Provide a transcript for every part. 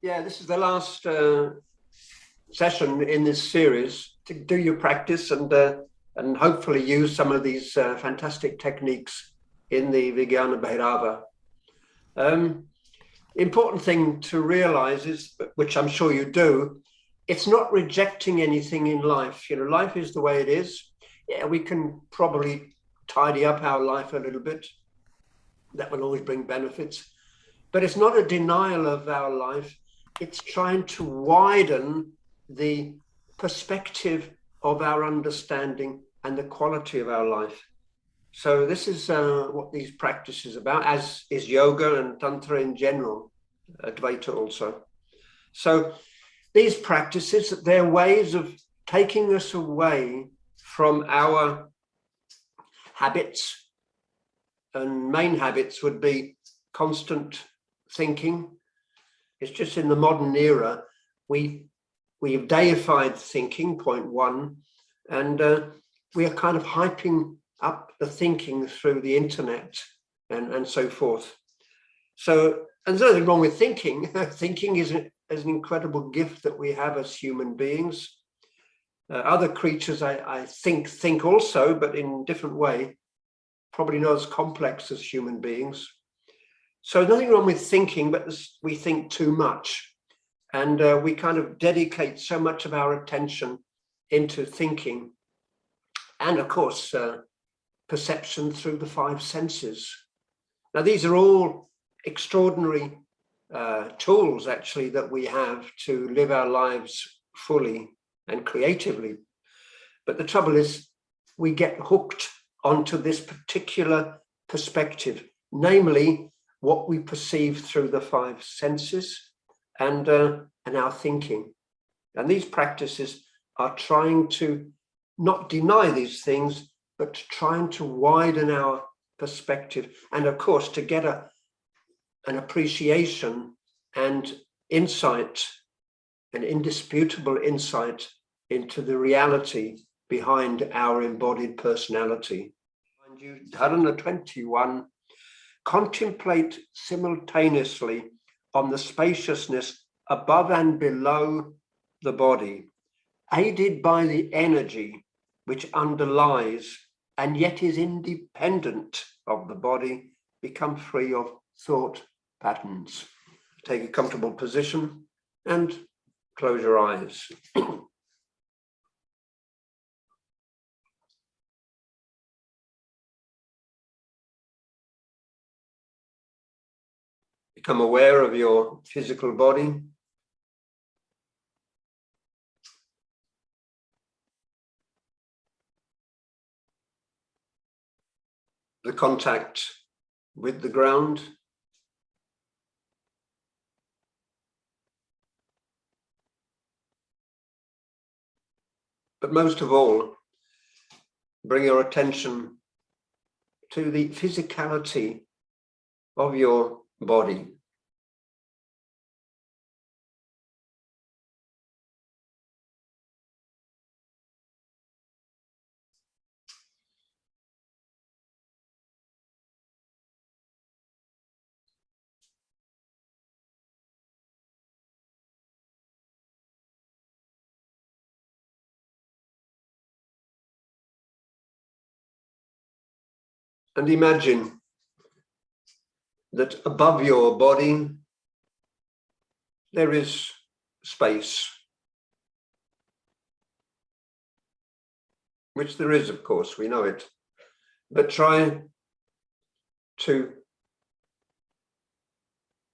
Yeah, this is the last session in this series to do your practice and hopefully use some of these fantastic techniques in the Vigyana Bhairava. Important thing to realize is, which I'm sure you do, it's not rejecting anything in life. You know, life is the way it is. Yeah, we can probably tidy up our life a little bit. That will always bring benefits. But it's not a denial of our life. It's trying to widen the perspective of our understanding and the quality of our life. So this is what these practices are about, as is yoga and tantra in general, Advaita also. So these practices, they're ways of taking us away from our habits, and main habits would be constant thinking. It's just in the modern era, we've deified thinking, point one, and we are kind of hyping up the thinking through the internet and so forth. So, and there's nothing wrong with thinking. Thinking is an incredible gift that we have as human beings. Other creatures, I think also, but in a different way, probably not as complex as human beings. So nothing wrong with thinking, but we think too much. And we kind of dedicate so much of our attention into thinking. And of course, perception through the five senses. Now, these are all extraordinary tools, actually, that we have to live our lives fully and creatively. But the trouble is, we get hooked onto this particular perspective, namely what we perceive through the five senses and our thinking. And these practices are trying to not deny these things, but trying to widen our perspective. And of course, to get an appreciation and insight, an indisputable insight into the reality behind our embodied personality. And you, Dharana 21, contemplate simultaneously on the spaciousness above and below the body, aided by the energy which underlies and yet is independent of the body, become free of thought patterns. Take a comfortable position and close your eyes. Become aware of your physical body. The contact with the ground. But most of all, bring your attention to the physicality of your body. And imagine that above your body, there is space, which there is, of course, we know it. But try to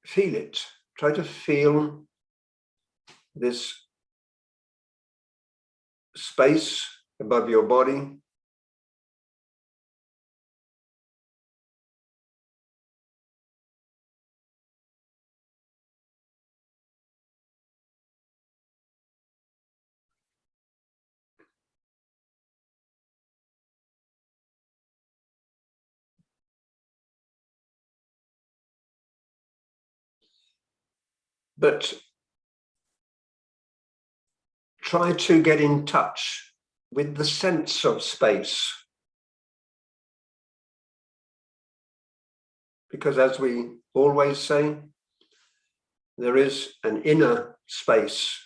feel it. Try to feel this space above your body. But try to get in touch with the sense of space. Because as we always say, there is an inner space,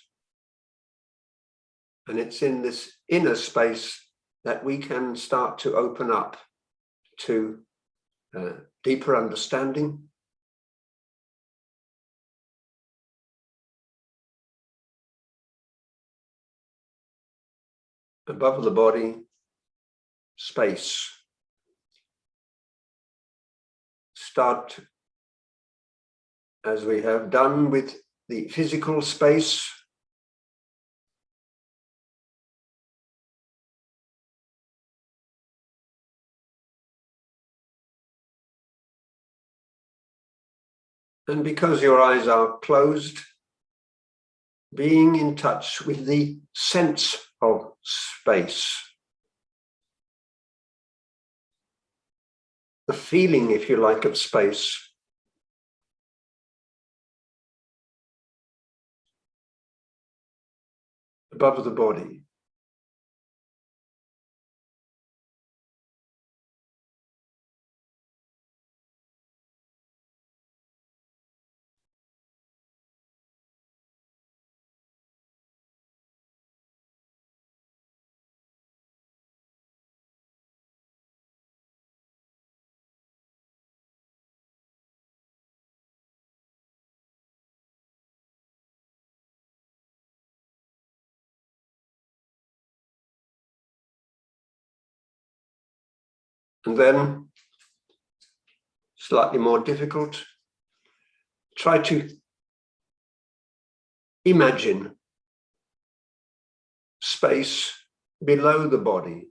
and it's in this inner space that we can start to open up to deeper understanding, above the body, space. Start, as we have done with the physical space, and because your eyes are closed, being in touch with the sense of space. The feeling, if you like, of space. Above the body. And then, slightly more difficult, try to imagine space below the body.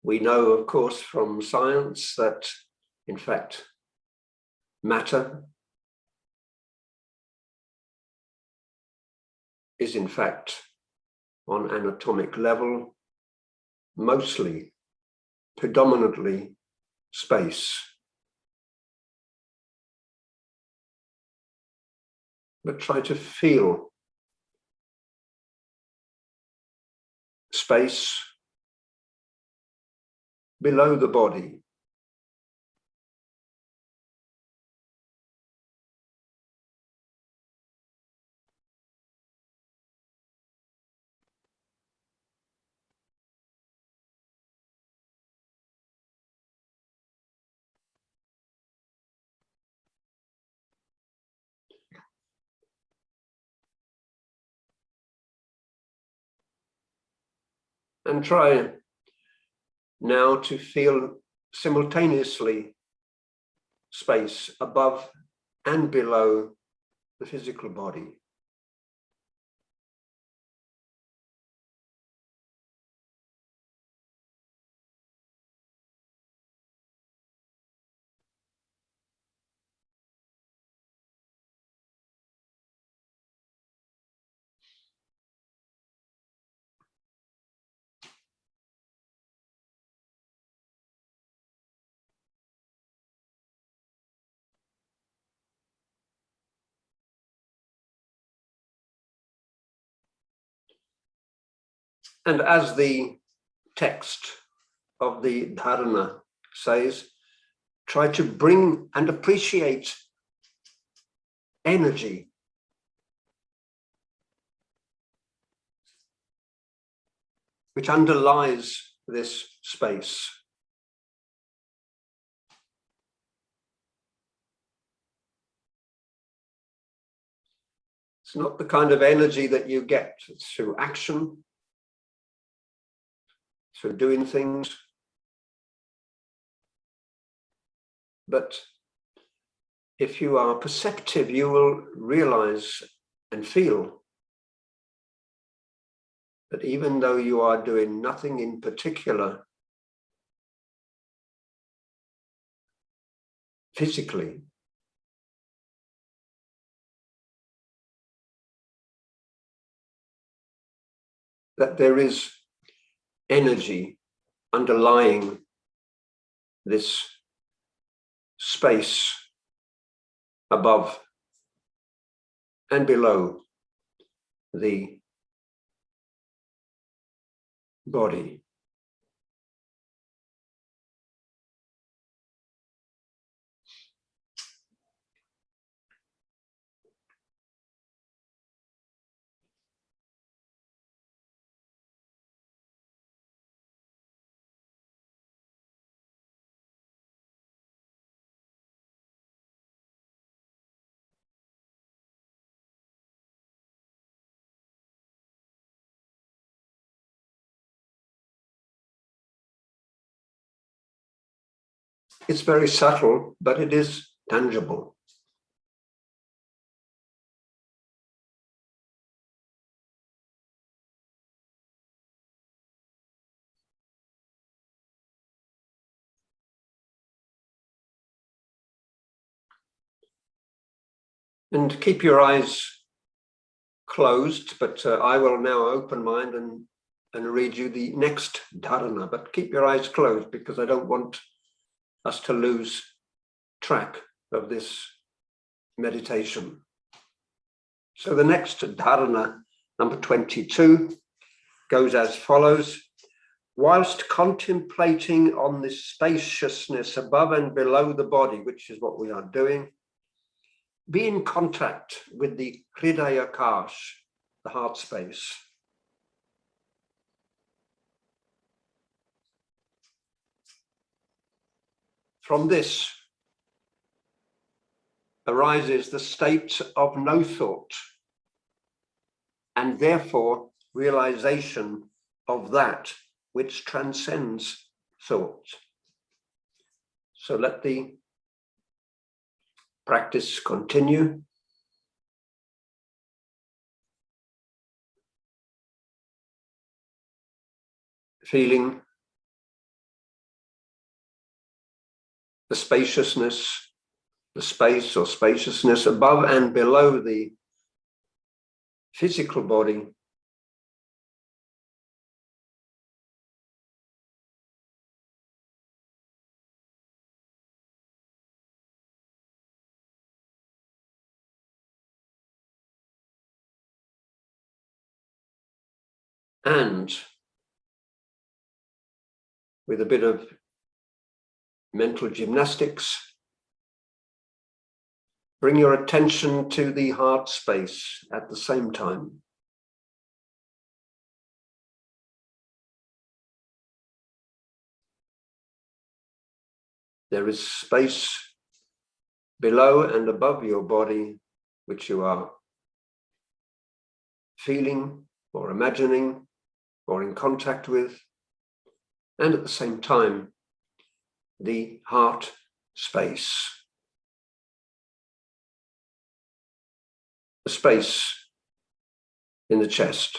We know, of course, from science that, in fact, matter is, in fact, on anatomic level, mostly, predominantly space. But try to feel space below the body. And try now to feel simultaneously space above and below the physical body. And as the text of the dharana says, try to bring and appreciate energy. Which underlies this space. It's not the kind of energy that you get through action, through doing things, but if you are perceptive, you will realize and feel that even though you are doing nothing in particular physically, that there is energy underlying this space above and below the body. It's very subtle, but it is tangible. And keep your eyes closed, but I will now open mine and read you the next dharana. But keep your eyes closed because I don't want us to lose track of this meditation. So the next dharana, number 22, goes as follows. Whilst contemplating on this spaciousness above and below the body, which is what we are doing, be in contact with the Hridayakash, the heart space. From this arises the state of no thought, and therefore realization of that which transcends thought. So let the practice continue. Feeling the spaciousness, the space or spaciousness above and below the physical body. And with a bit of mental gymnastics, bring your attention to the heart space at the same time. There is space below and above your body, which you are feeling or imagining or in contact with, and at the same time, the heart space. The space in the chest.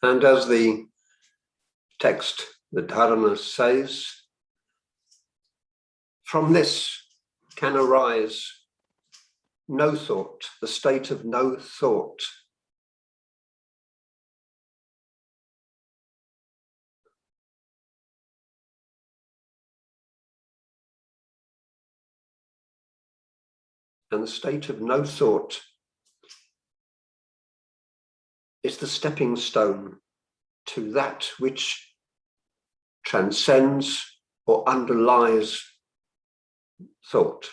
And as the text, the dharana says, from this can arise no thought, the state of no thought. And the state of no thought is the stepping stone to that which transcends or underlies thought.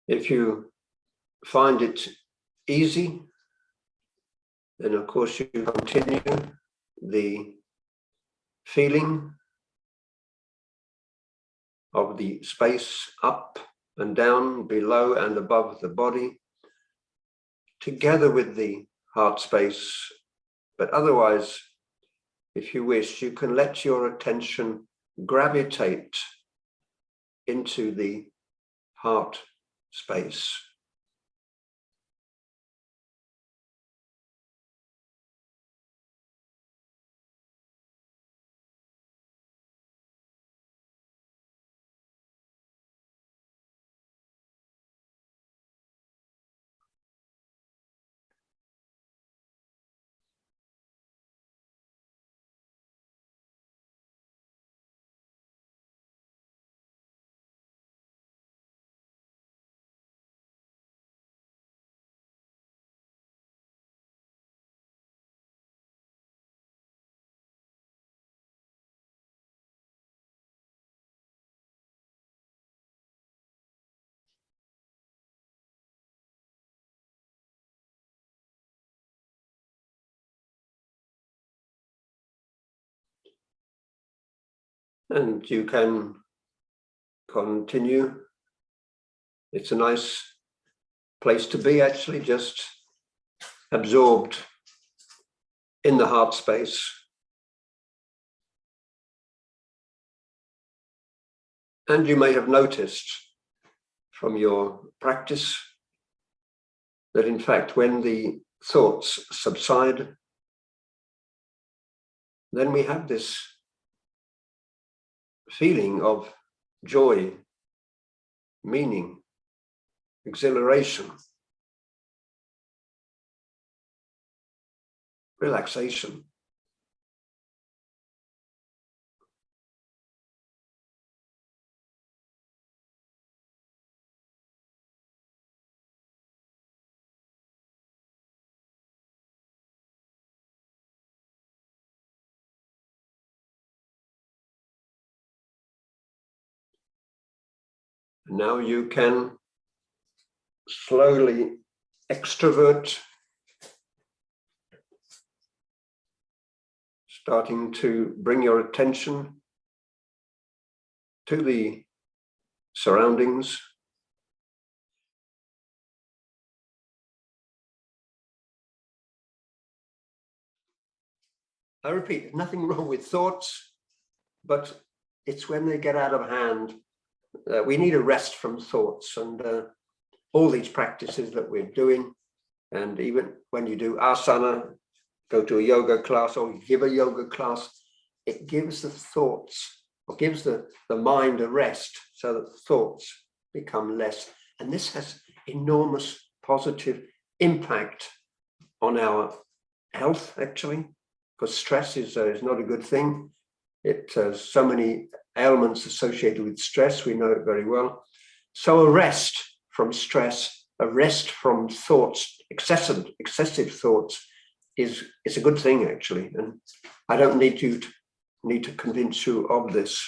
If you find it easy, then of course you continue the feeling of the space up and down, below and above the body, together with the heart space, but otherwise if you wish, you can let your attention gravitate into the heart space. And you can continue. It's a nice place to be, actually, just absorbed in the heart space. And you may have noticed from your practice that, in fact, when the thoughts subside, then we have this feeling of joy, meaning, exhilaration, relaxation. Now you can slowly extrovert, starting to bring your attention to the surroundings. I repeat, there's nothing wrong with thoughts, but it's when they get out of hand. We need a rest from thoughts, and all these practices that we're doing, and even when you do asana, go to a yoga class or give a yoga class, it gives the thoughts, or gives the mind a rest so that thoughts become less. And this has enormous positive impact on our health, actually, because stress is not a good thing. It has so many ailments associated with stress, we know it very well. So a rest from stress, a rest from thoughts, excessive thoughts, is a good thing, actually. And I don't need to convince you of this.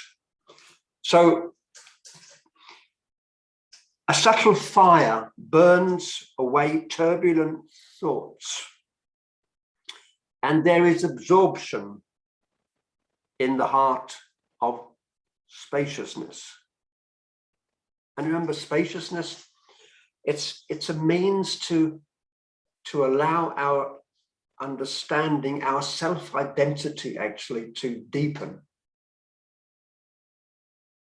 So a subtle fire burns away turbulent thoughts, and there is absorption in the heart of spaciousness. And remember, spaciousness, it's a means to allow our understanding, our self-identity, actually, to deepen.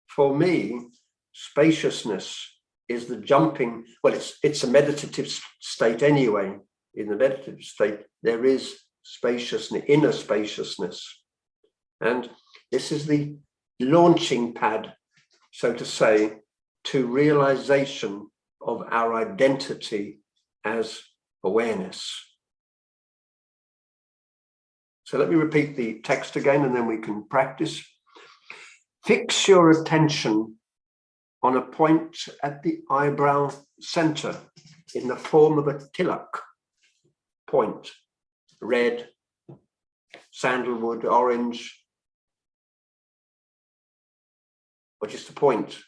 For me, spaciousness is the jumping, well, it's a meditative state anyway. In the meditative state, there is spaciousness, inner spaciousness. And this is the launching pad, so to say, to realization of our identity as awareness. So let me repeat the text again, and then we can practice. Fix your attention on a point at the eyebrow center in the form of a tilak point, red, sandalwood, orange, or just a point.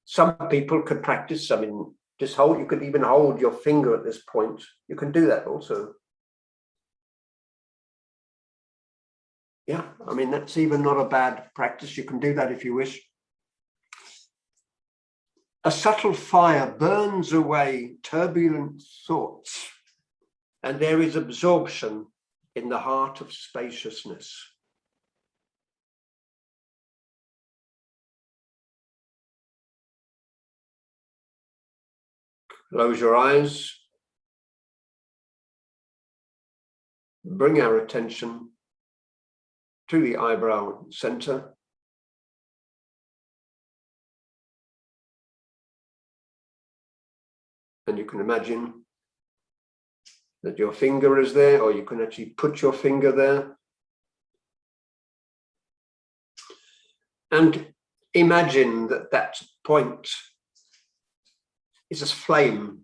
Some people could practice, I mean, just hold, you could even hold your finger at this point. You can do that also. Yeah, I mean, that's even not a bad practice. You can do that if you wish. A subtle fire burns away turbulent thoughts, and there is absorption in the heart of spaciousness. Close your eyes. Bring our attention to the eyebrow center. And you can imagine that your finger is there, or you can actually put your finger there. And imagine that that point is a flame.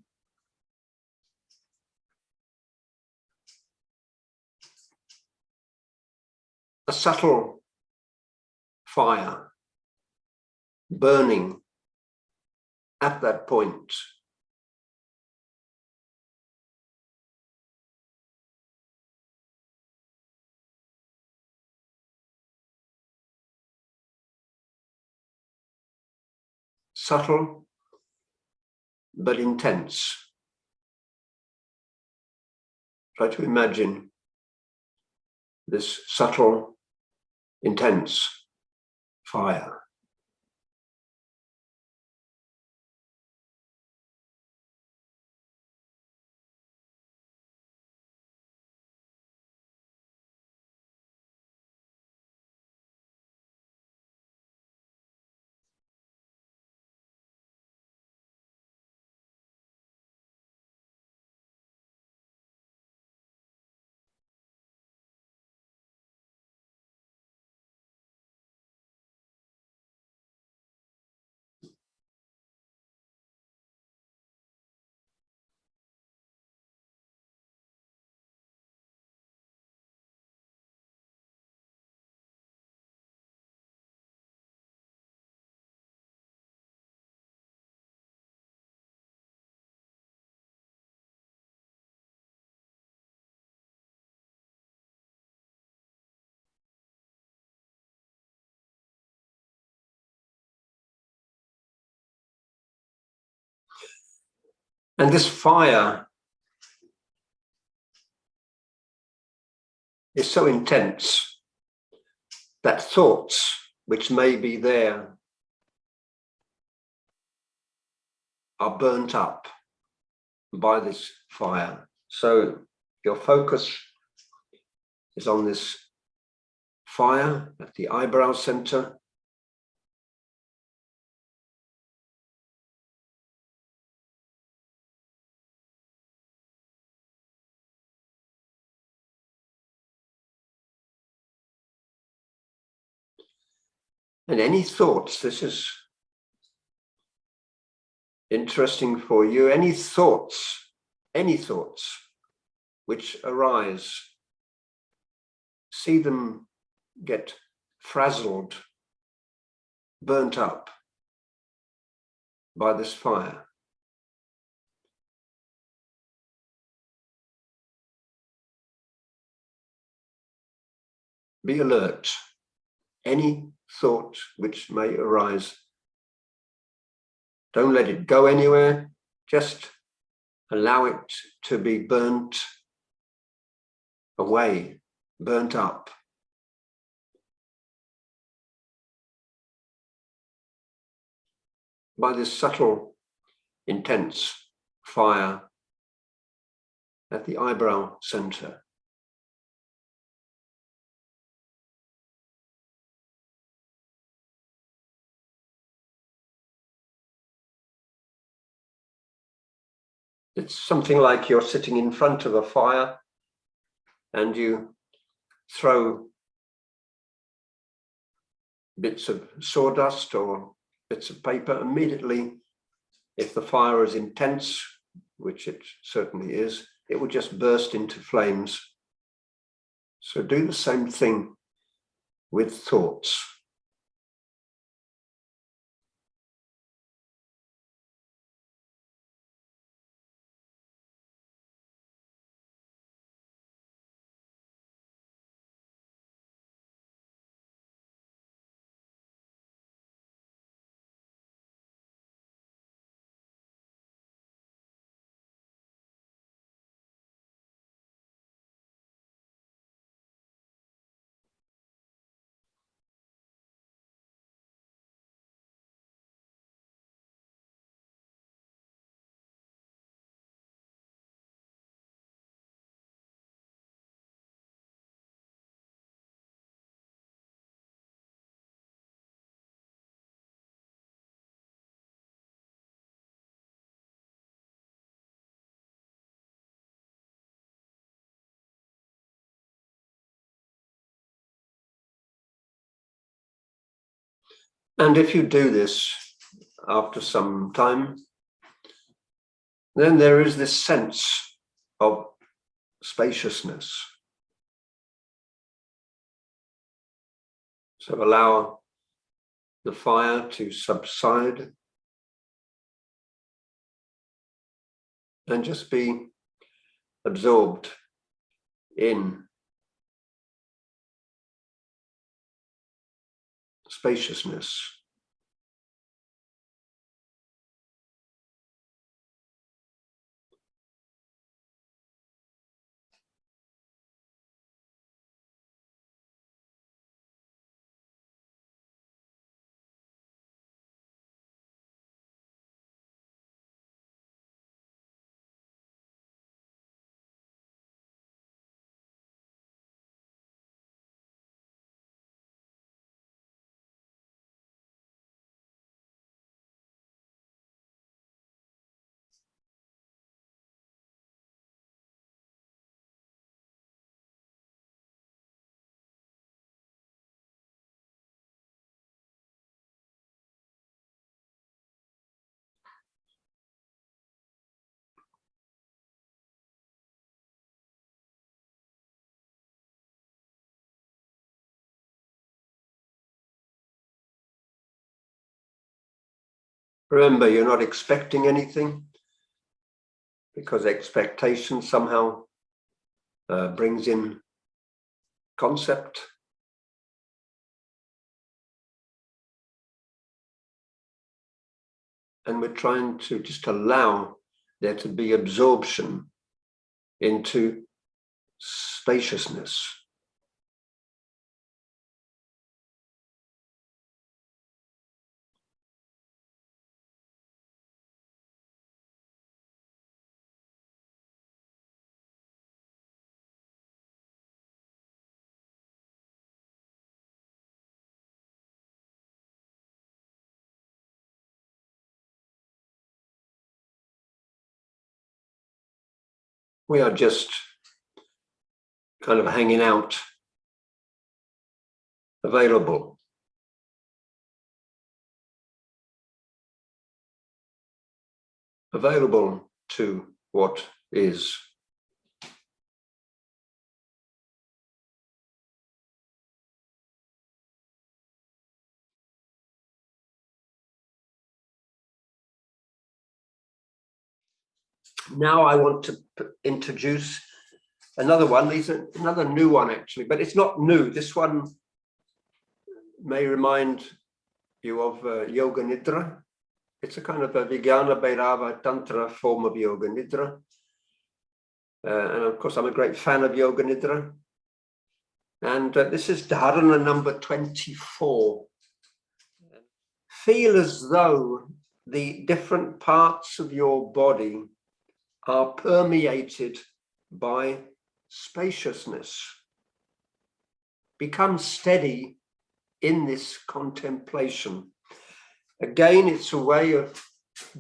A subtle fire burning at that point. Subtle but intense. Try to imagine this subtle, intense fire. And this fire is so intense that thoughts which may be there are burnt up by this fire. So your focus is on this fire at the eyebrow center. And any thoughts, this is interesting for you, any thoughts which arise, see them get frazzled, burnt up by this fire. Be alert. Any thought which may arise, don't let it go anywhere, just allow it to be burnt away, burnt up. By this subtle, intense fire at the eyebrow center. It's something like you're sitting in front of a fire and you throw bits of sawdust or bits of paper. Immediately, if the fire is intense, which it certainly is, it will just burst into flames. So do the same thing with thoughts. And if you do this after some time, then there is this sense of spaciousness. So allow the fire to subside and just be absorbed in spaciousness. Remember, you're not expecting anything, because expectation somehow brings in concept. And we're trying to just allow there to be absorption into spaciousness. We are just kind of hanging out, available. Available to what is. Now I want to introduce another one. These are another new one, actually, but it's not new. This one may remind you of Yoga Nidra. It's a kind of a Vigyana Bhairava Tantra form of Yoga Nidra. And of course, I'm a great fan of Yoga Nidra. And this is dharana number 24. Feel as though the different parts of your body are permeated by spaciousness. Become steady in this contemplation. Again, it's a way of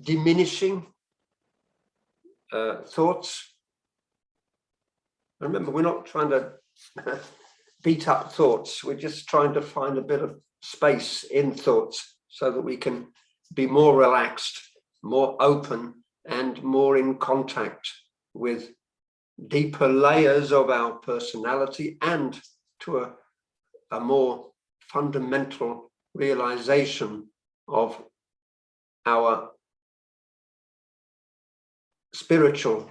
diminishing thoughts. Remember, we're not trying to beat up thoughts. We're just trying to find a bit of space in thoughts so that we can be more relaxed, more open, and more in contact with deeper layers of our personality and to a more fundamental realization of our spiritual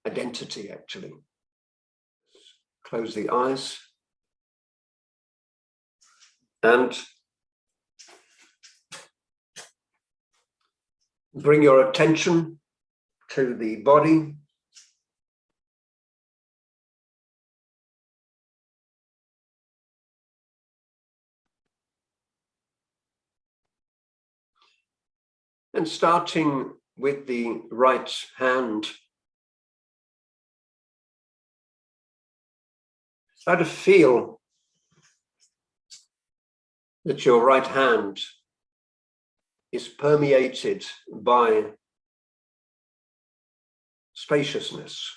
identity, actually. Close the eyes and bring your attention to the body. And starting with the right hand, try to feel that your right hand is permeated by spaciousness.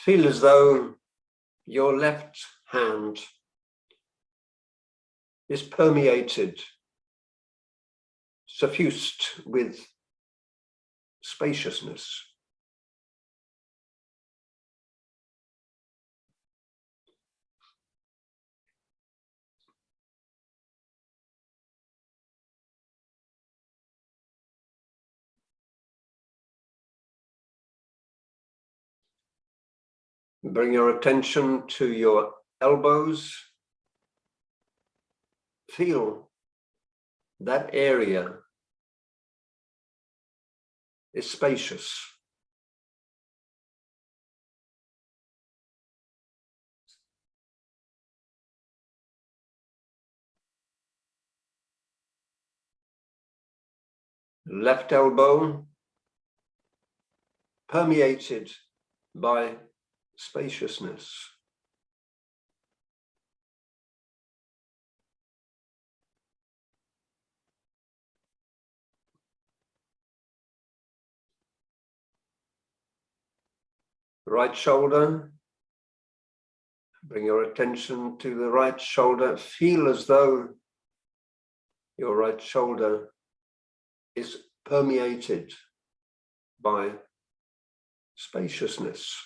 Feel as though your left hand is permeated, suffused with spaciousness. Bring your attention to your elbows. Feel that area is spacious. Left elbow permeated by spaciousness. Right shoulder. Bring your attention to the right shoulder. Feel as though your right shoulder is permeated by spaciousness.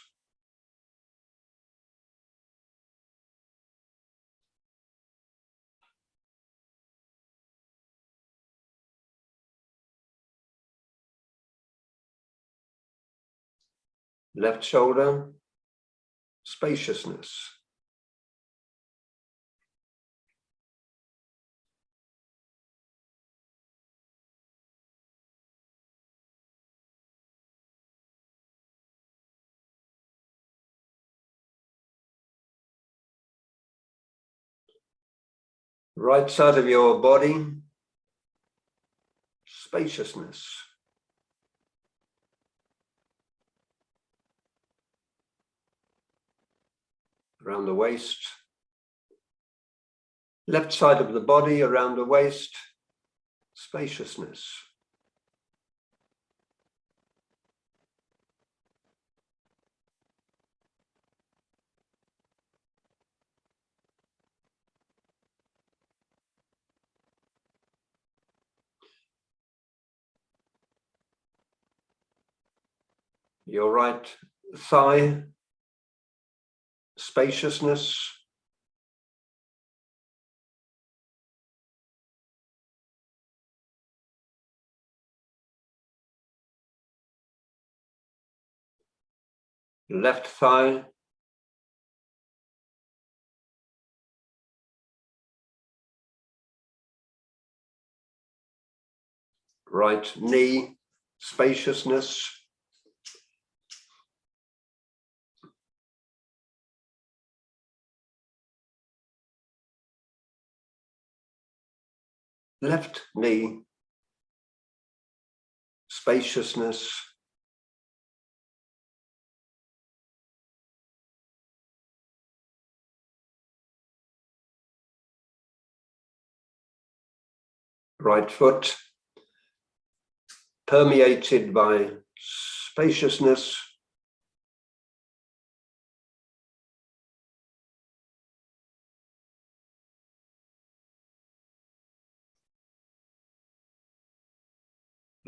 Left shoulder, spaciousness. Right side of your body, spaciousness. Around the waist. Left side of the body, around the waist, spaciousness. Your right thigh, spaciousness. Left thigh. Right knee, spaciousness. Left knee, spaciousness. Right foot, permeated by spaciousness.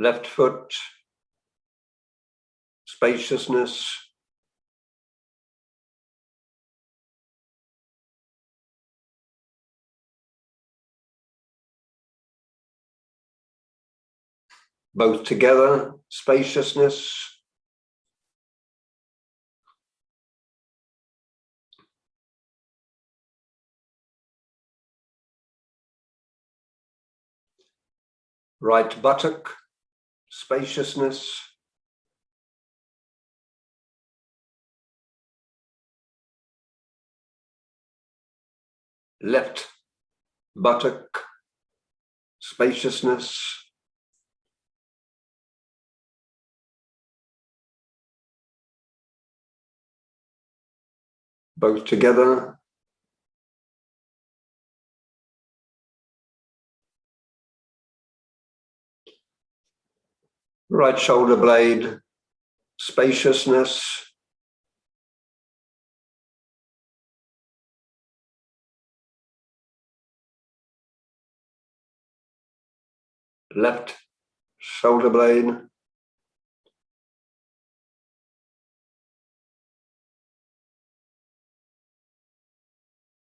Left foot, spaciousness. Both together, spaciousness. Right buttock, spaciousness. Left buttock, spaciousness. Both together. Right shoulder blade, spaciousness. left shoulder blade,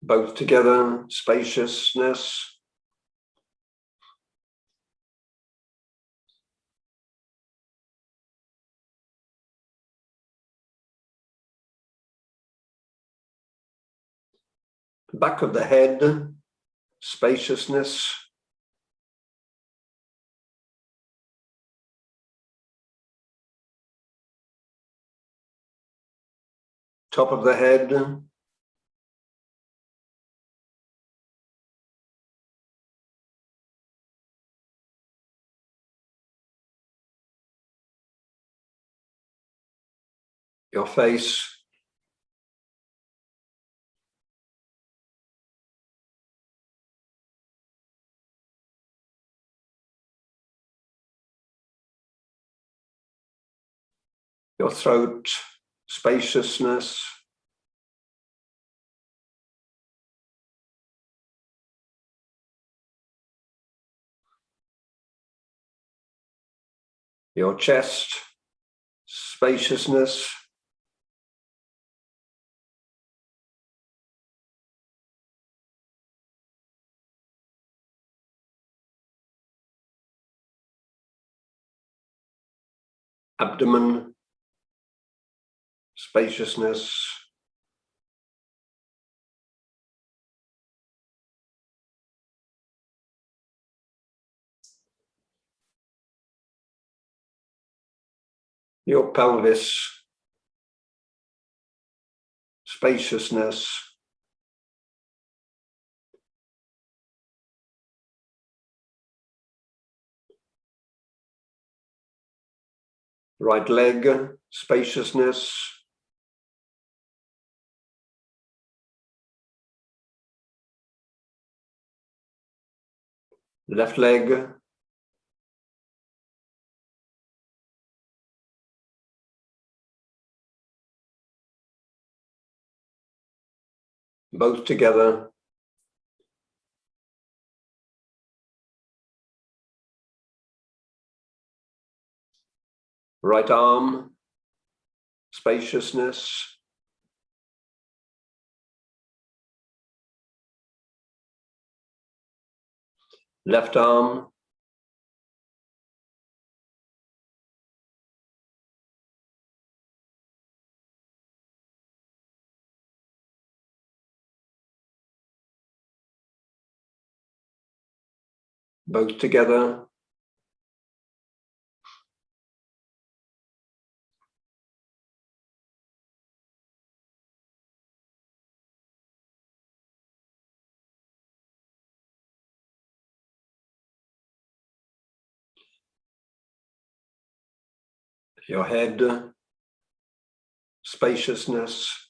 both together, spaciousness. Back of the head, spaciousness. Top of the head, your face, your throat, spaciousness, your chest, spaciousness, abdomen, spaciousness, your pelvis, spaciousness, right leg, spaciousness, left leg, both together, right arm, spaciousness, left arm, both together, your head, spaciousness,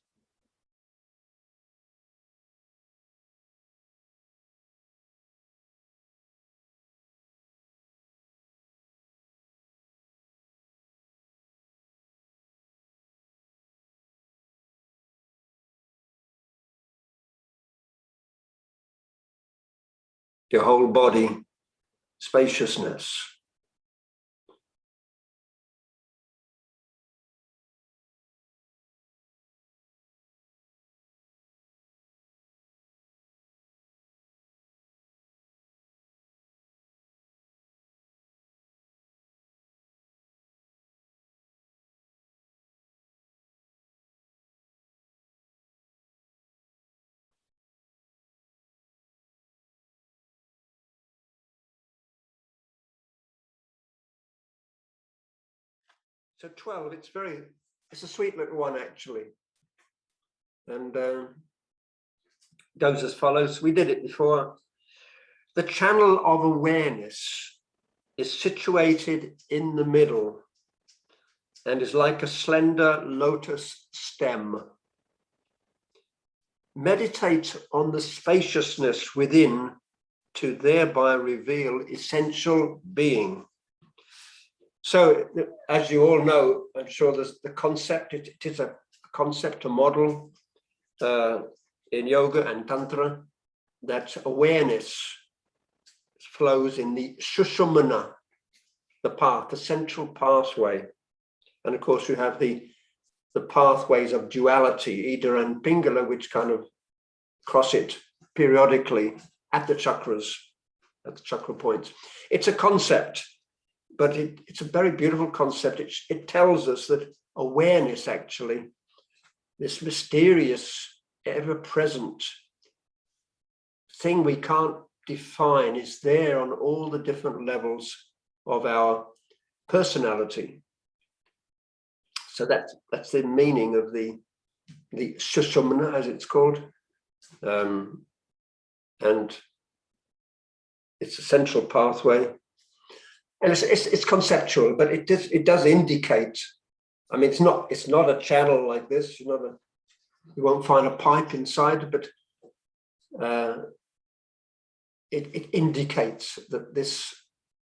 your whole body, spaciousness. So 12, it's a sweet little one actually. And goes as follows. We did it before. The channel of awareness is situated in the middle and is like a slender lotus stem. Meditate on the spaciousness within to thereby reveal essential being. So, as you all know, I'm sure there's the concept, it is a concept, a model in yoga and tantra, that awareness, flows in the Sushumna, the path, the central pathway. And of course, you have the pathways of duality, Ida and Pingala, which kind of cross it periodically at the chakras, at the chakra points. It's a concept, but it's a very beautiful concept. It tells us that awareness, actually, this mysterious, ever-present thing we can't define, is there on all the different levels of our personality. So that's the meaning of the Sushumna, as it's called. And it's a central pathway. And it's conceptual, but it does indicate. I mean, it's not a channel like this. You won't find a pipe inside, but it indicates that this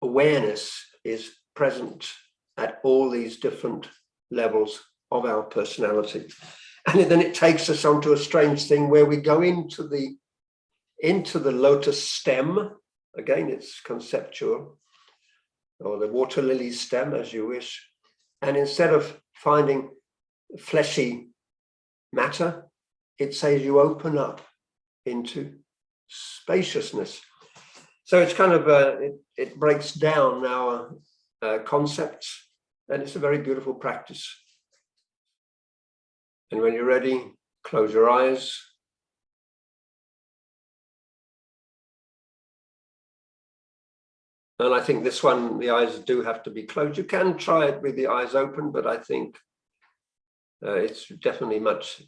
awareness is present at all these different levels of our personality. And then it takes us onto a strange thing where we go into the lotus stem. Again, it's conceptual, or the water lily stem, as you wish. And instead of finding fleshy matter, it says you open up into spaciousness. So it's kind of it breaks down our concepts, and it's a very beautiful practice. And when you're ready, close your eyes. And I think this one, the eyes do have to be closed. You can try it with the eyes open, but I think it's definitely much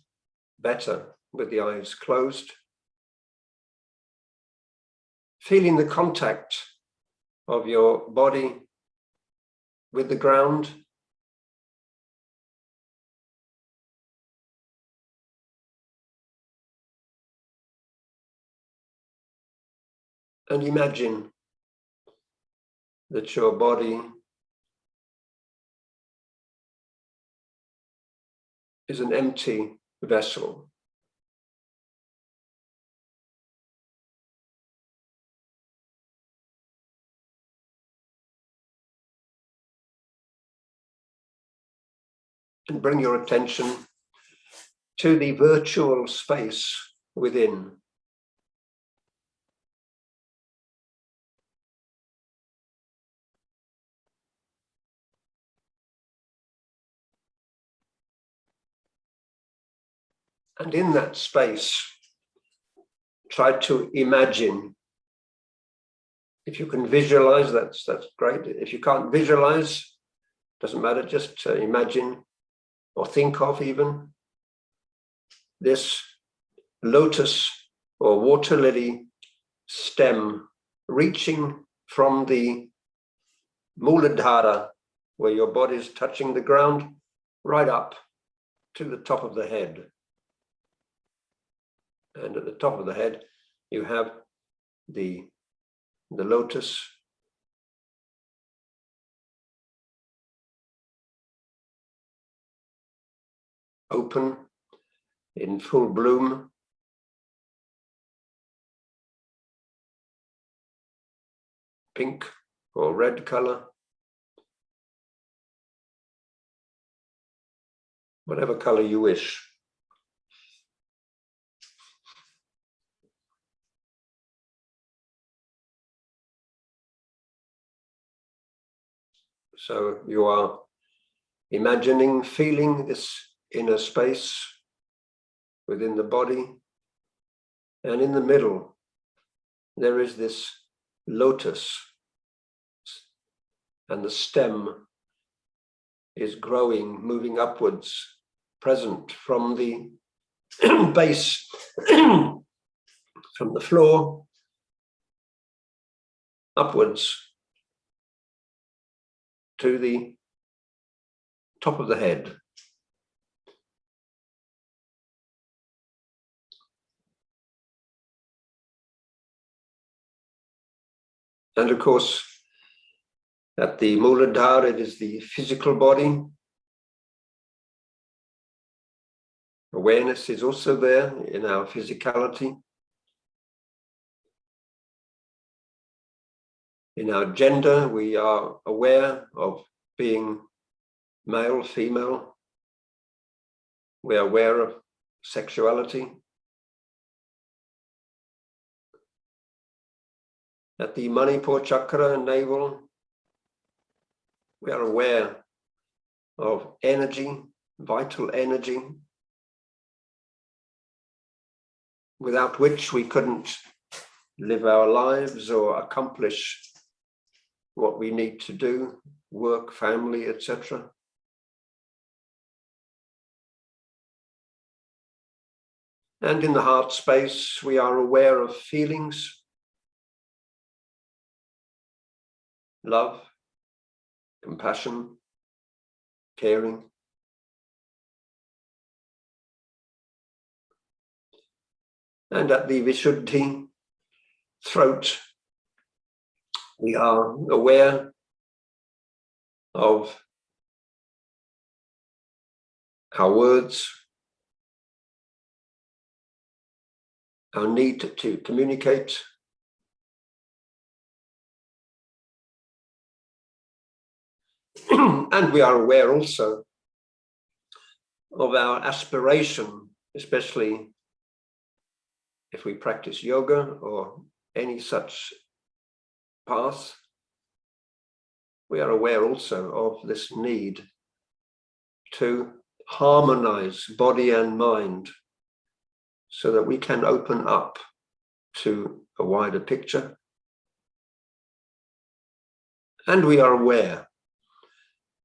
better with the eyes closed. Feeling the contact of your body with the ground. And imagine that your body is an empty vessel. And bring your attention to the virtual space within. And in that space, try to imagine. If you can visualize, that's great. If you can't visualize, doesn't matter, just imagine or think of even this lotus or water lily stem reaching from the Muladhara, where your body is touching the ground, right up to the top of the head. And at the top of the head, you have the lotus. Open in full bloom. Pink or red color. Whatever color you wish. So you are imagining, feeling this inner space within the body. And in the middle, there is this lotus. And the stem is growing, moving upwards, present from the base, from the floor, upwards to the top of the head. And of course, at the Muladhara, it is the physical body. Awareness is also there in our physicality. In our gender, we are aware of being male, female. We are aware of sexuality. At the Manipur chakra, navel, we are aware of energy, vital energy, without which we couldn't live our lives or accomplish what we need to do, work, family, etc. And in the heart space, we are aware of feelings, love, compassion, caring. And at the Vishuddhi throat, we are aware of our words, our need to communicate, and we are aware also of our aspiration, especially if we practice yoga or any such path. We are aware also of this need to harmonize body and mind so that we can open up to a wider picture. And we are aware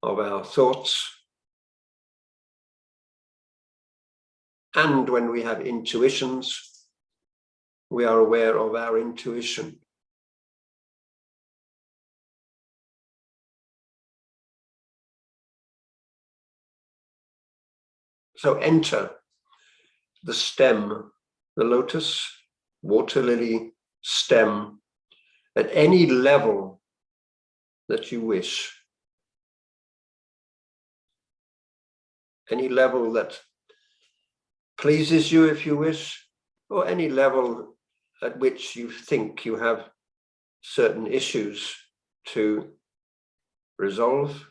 of our thoughts. And when we have intuitions, we are aware of our intuition. So enter the stem, the lotus, water lily stem, at any level that you wish. Any level that pleases you if you wish, or any level at which you think you have certain issues to resolve.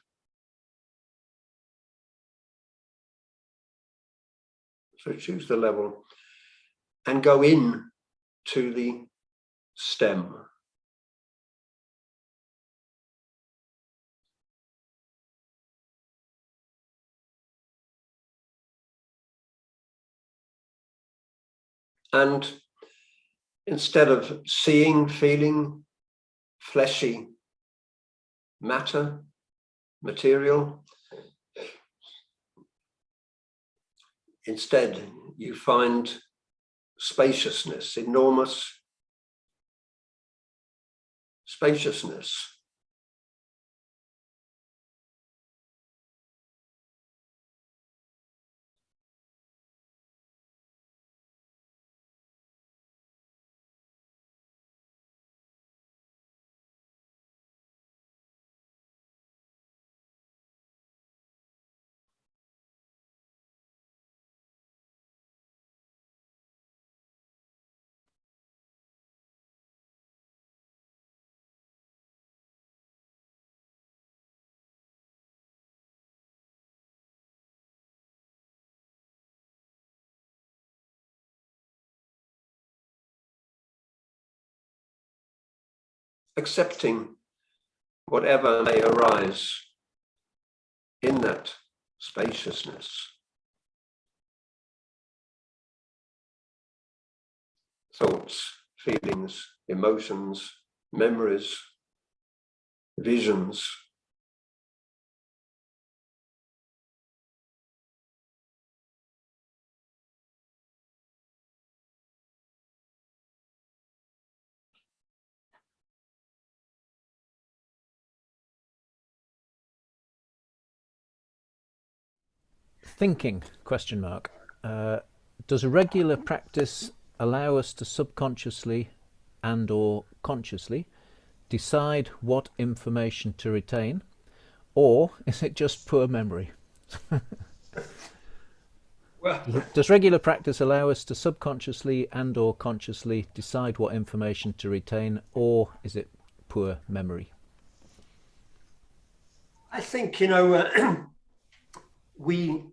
So choose the level and go in to the stem. And instead of seeing, feeling fleshy matter, material, instead you find spaciousness, enormous spaciousness. Accepting whatever may arise in that spaciousness. Thoughts, feelings, emotions, memories, visions. Thinking, question mark. Does a regular practice allow us to subconsciously and or consciously decide what information to retain, or is it just poor memory? Well, Does regular practice allow us to subconsciously and or consciously decide what information to retain, or is it poor memory? I think, we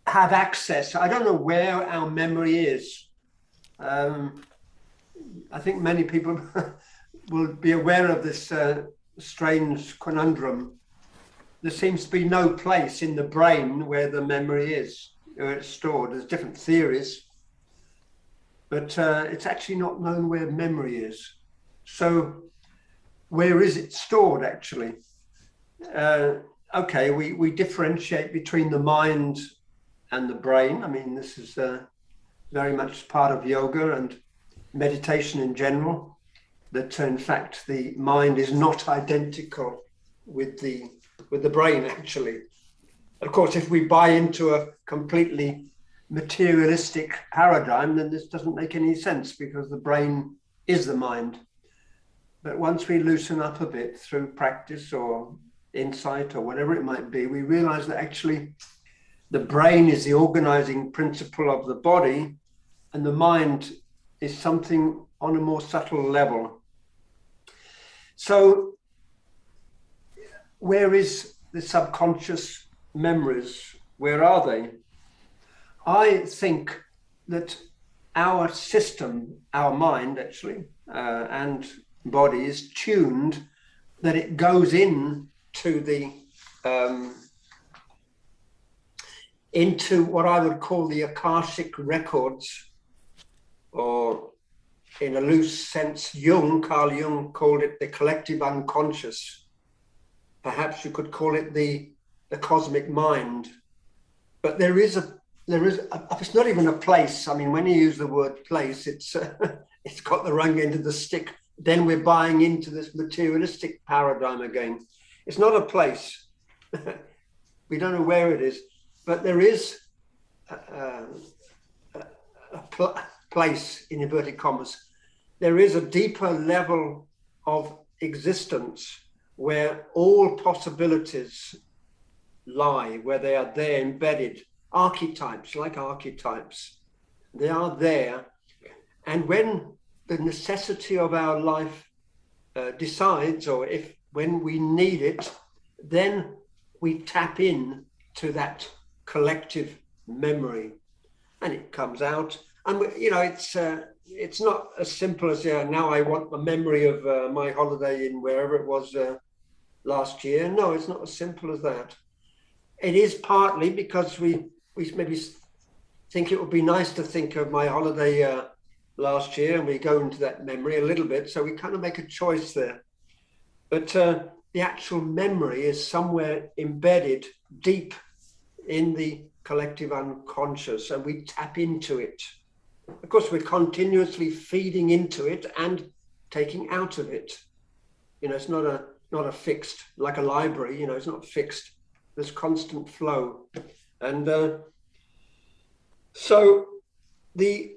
have access. I don't know where our memory is. I think many people will be aware of this strange conundrum. There seems to be no place in the brain where the memory is, where it's stored. There's different theories, but it's actually not known where memory is. So where is it stored, actually? Okay, we differentiate between the mind and the brain. I mean, this is very much part of yoga and meditation in general, that in fact the mind is not identical with the brain, actually. Of course, if we buy into a completely materialistic paradigm, then this doesn't make any sense, because the brain is the mind. But once we loosen up a bit through practice or insight or whatever it might be, we realize that actually the brain is the organizing principle of the body, and the mind is something on a more subtle level. So where is the subconscious memories? Where are they? I think that our system, our mind actually, and body is tuned that it goes into what I would call the Akashic records, or in a loose sense, Carl Jung called it the collective unconscious. Perhaps you could call it the cosmic mind. But there is it's not even a place. I mean, when you use the word place, it's got the wrong end of the stick. Then we're buying into this materialistic paradigm again. It's not a place. We don't know where it is, but there is a place, in inverted commas. There is a deeper level of existence where all possibilities lie, where they are there embedded. Archetypes, like archetypes, they are there. And when the necessity of our life decides, or when we need it, then we tap in to that collective memory, and it comes out. And it's not as simple as now I want the memory of my holiday in wherever it was last year. No, it's not as simple as that. It is partly because we maybe think it would be nice to think of my holiday last year, and we go into that memory a little bit, so we kind of make a choice there. But the actual memory is somewhere embedded deep in the collective unconscious, and we tap into it. Of course, we're continuously feeding into it and taking out of it. It's not a fixed, like a library, it's not fixed. There's constant flow. And so the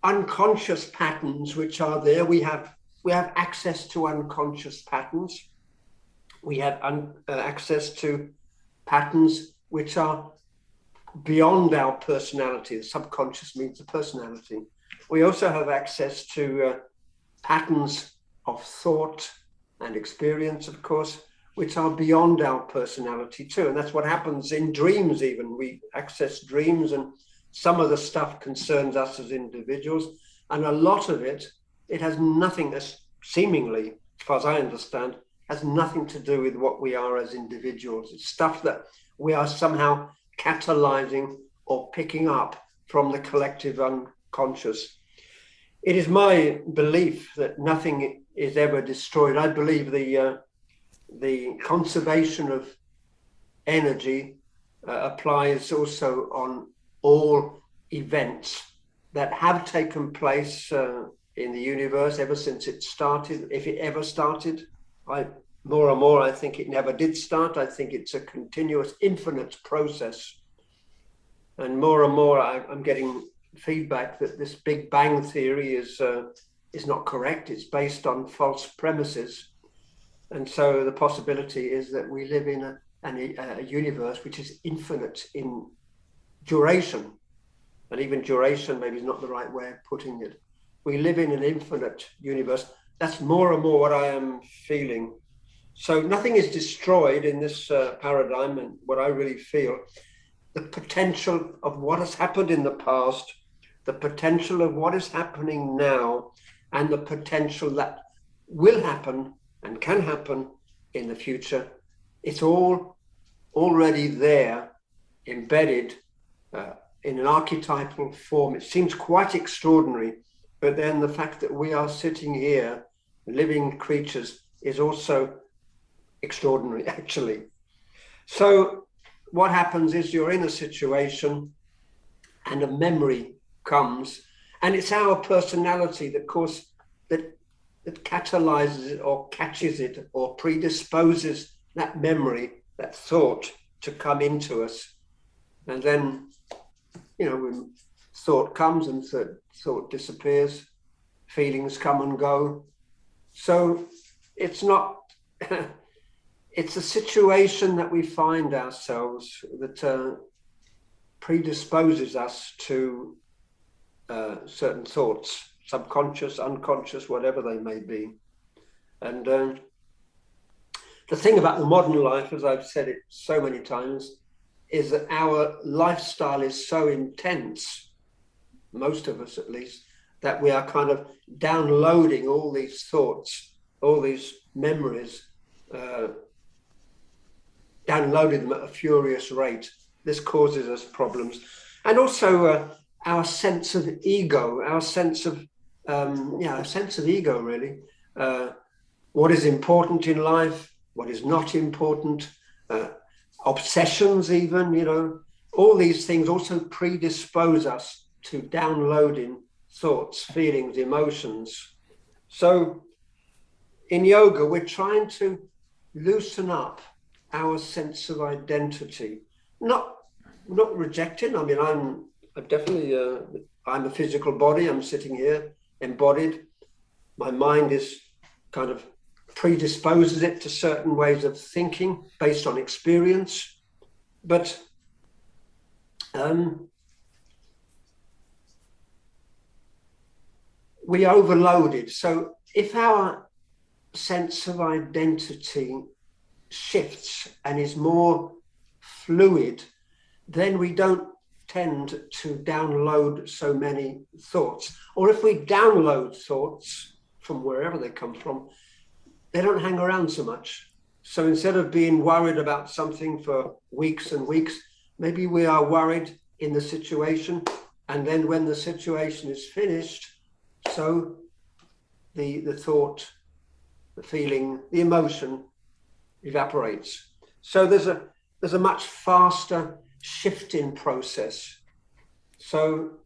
unconscious patterns which are there, we have access to unconscious patterns. We have access to patterns which are beyond our personality. The subconscious means the personality. We also have access to patterns of thought and experience, of course, which are beyond our personality too. And that's what happens in dreams even. We access dreams, and some of the stuff concerns us as individuals. And a lot of it has nothing, seemingly, as far as I understand, has nothing to do with what we are as individuals. It's stuff that we are somehow catalyzing or picking up from the collective unconscious. It is my belief that nothing is ever destroyed. I believe the conservation of energy applies also on all events that have taken place in the universe ever since it started, if it ever started. More and more, I think it never did start. I think it's a continuous, infinite process. And more I'm getting feedback that this Big Bang theory is not correct. It's based on false premises. And so the possibility is that we live in a universe which is infinite in duration. And even duration maybe is not the right way of putting it. We live in an infinite universe, that's more and more what I am feeling. So nothing is destroyed in this paradigm, and what I really feel, the potential of what has happened in the past, the potential of what is happening now, and the potential that will happen and can happen in the future. It's all already there, embedded in an archetypal form. It seems quite extraordinary, but then the fact that we are sitting here, living creatures, is also extraordinary, actually. So what happens is you're in a situation and a memory comes, and it's our personality that that catalyzes it or catches it or predisposes that memory, that thought, to come into us. And then, when thought comes and thought disappears, feelings come and go. So it's not, it's a situation that we find ourselves that predisposes us to certain thoughts, subconscious, unconscious, whatever they may be. And the thing about the modern life, as I've said it so many times, is that our lifestyle is so intense, most of us at least, that we are kind of downloading all these thoughts, all these memories, downloading them at a furious rate. This causes us problems. And also our sense of ego, our sense of ego, really. What is important in life, what is not important, obsessions even, all these things also predispose us to downloading thoughts, feelings, emotions. So in yoga, we're trying to loosen up our sense of identity, not rejecting. I mean, I'm definitely, I'm a physical body. I'm sitting here embodied. My mind is kind of predisposes it to certain ways of thinking based on experience, but we overloaded. So if our sense of identity shifts and is more fluid, then we don't tend to download so many thoughts. Or if we download thoughts from wherever they come from, they don't hang around so much. So instead of being worried about something for weeks and weeks, maybe we are worried in the situation, and then when the situation is finished, so the thought, the feeling, the emotion evaporates. So there's a much faster shifting process. So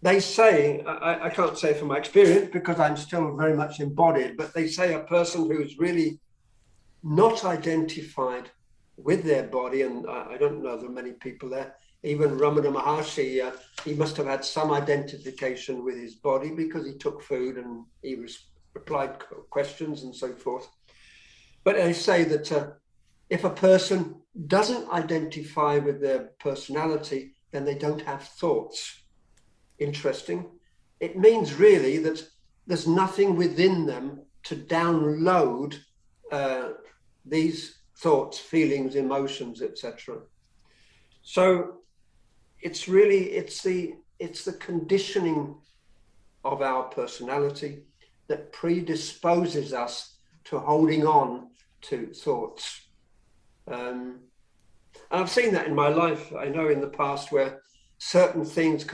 they say, I can't say from my experience because I'm still very much embodied, but they say a person who's really not identified with their body, and I don't know there are many people there, even Ramana Maharshi, he must have had some identification with his body because he took food and he replied questions and so forth. But they say that if a person doesn't identify with their personality, then they don't have thoughts. Interesting. It means really that there's nothing within them to download these thoughts, feelings, emotions, etc. So it's the conditioning of our personality that predisposes us to holding on to thoughts. And I've seen that in my life. I know in the past where certain things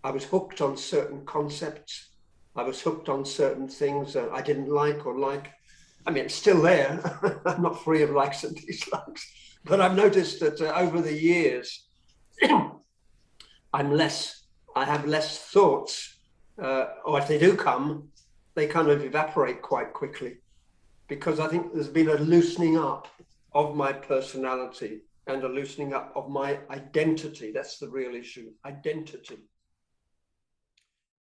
I was hooked on certain concepts. I was hooked on certain things I didn't like or like. I mean, it's still there. I'm not free of likes and dislikes. But I've noticed that over the years, I have less thoughts, or if they do come, they kind of evaporate quite quickly, because I think there's been a loosening up of my personality and a loosening up of my identity. That's the real issue, identity.